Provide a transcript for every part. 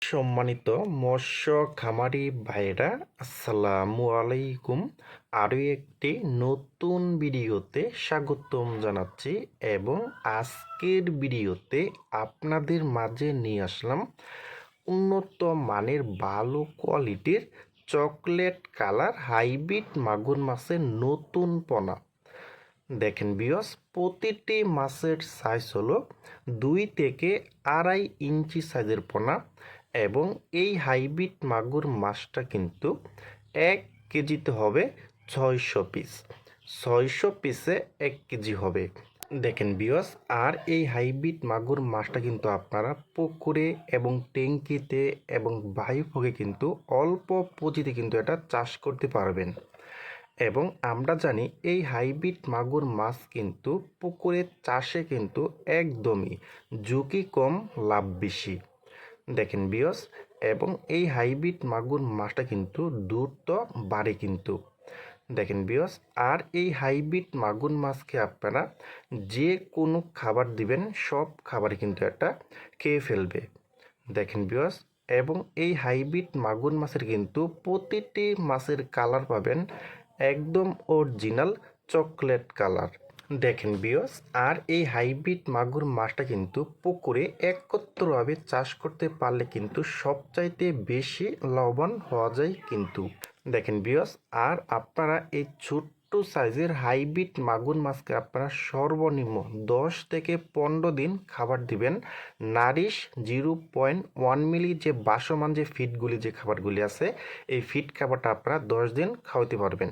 সম্মানিত মৎস্য খামারি ভাইরা, আসসালামু আলাইকুম। আরও একটি নতুন ভিডিওতে স্বাগতম জানাচ্ছি এবং আজকের ভিডিওতে আপনাদের মাঝে নিয়ে আসলাম উন্নত মানের ভালো কোয়ালিটির চকলেট কালার হাইব্রিড মাগুর মাছের নতুন পোনা। দেখেন ভিউয়ার্স, প্রতিটি মাছের সাইজ হলো 2 থেকে 2.5 ইঞ্চি সাইজের পোনা এবং এই হাইব্রিড মাগুর মাছটা কিন্তু 1 কেজিতে হবে 600 পিস। 600 পিসে 1 কেজি হবে। দেখেন ভিউয়ার্স, আর এই হাইব্রিড মাগুর মাছটা কিন্তু আপনারা পুকুরে এবং ট্যাঙ্কিতে এবং বায়ুফোগে কিন্তু অল্প পুঁজিতে কিন্তু এটা চাষ করতে পারবেন। এবং আমরা জানি এই হাইব্রিড মাগুর মাছ কিন্তু পুকুরের চাষে কিন্তু একদমই ঝুঁকি কম, লাভ বেশি। দেখেন ভিউয়ার্স, এবং এই হাইব্রিড মাগুর মাছটা কিন্তু দ্রুত বাড়ে কিন্তু। দেখেন ভিউয়ার্স, আর এই হাইব্রিড মাগুর মাছকে আপনারা যে কোনো খাবার দিবেন সব খাবারই কিন্তু এটা খেয়ে ফেলবে। দেখেন ভিউয়ার্স, এবং এই হাইব্রিড মাগুর মাছের কিন্তু প্রতিটি মাছের কালার পাবেন একদম অরিজিনাল চকলেট কালার। দেখেন ভিউয়ার্স, আর এই হাইব্রিড মাগুর মাছটা কিন্তু পুকুরে একত্রভাবে চাষ করতে পারলে কিন্তু সবচাইতে বেশি লাভবান হওয়া যায় কিন্তু। দেখেন ভিউয়ার্স, আর আপনারা এই ছোট্ট সাইজের হাইব্রিড মাগুর মাছকে আপনারা সর্বনিম্ন 10 থেকে 15 দিন খাবার দিবেন নারিশ 0.1 মিলি যে বাসমান যে ফিডগুলি যে খাবারগুলি আছে, এই ফিড খাবারটা আপনারা 10 দিন খাওয়াতে পারবেন।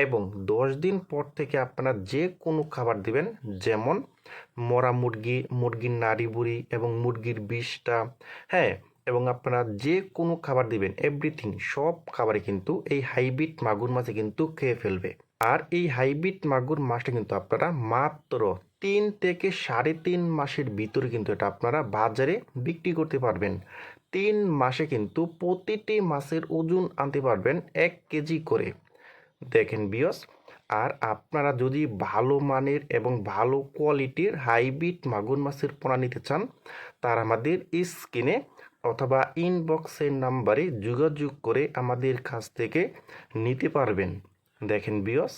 এবং 10 দিন পর থেকে আপনারা যে কোনো খাবার দিবেন, যেমন মরা মুরগি, মুরগির নাড়ি বুড়ি এবং মুরগির বিষটা, হ্যাঁ, এবং আপনারা যে কোনো খাবার দিবেন, এভরিথিং সব খাবারই কিন্তু এই হাইব্রিড মাগুর মাছে কিন্তু খেয়ে ফেলবে। আর এই হাইব্রিড মাগুর মাছটা কিন্তু আপনারা মাত্র 3 থেকে 3.5 মাসের ভিতরে কিন্তু এটা আপনারা বাজারে বিক্রি করতে পারবেন। 3 মাসে কিন্তু প্রতিটি মাছের ওজন আনতে পারবেন 1 কেজি করে। দেখেন ভিউয়ার্স, আর আপনারা যদি ভালো মানের এবং ভালো কোয়ালিটির হাইব্রিড মাগুর মাছের পোনা নিতে চান, তারা আমাদের স্ক্রিনে অথবা ইনবক্সের নাম্বারে যোগাযোগ করে আমাদের কাছ থেকে নিতে পারবেন। দেখেন ভিউয়ার্স,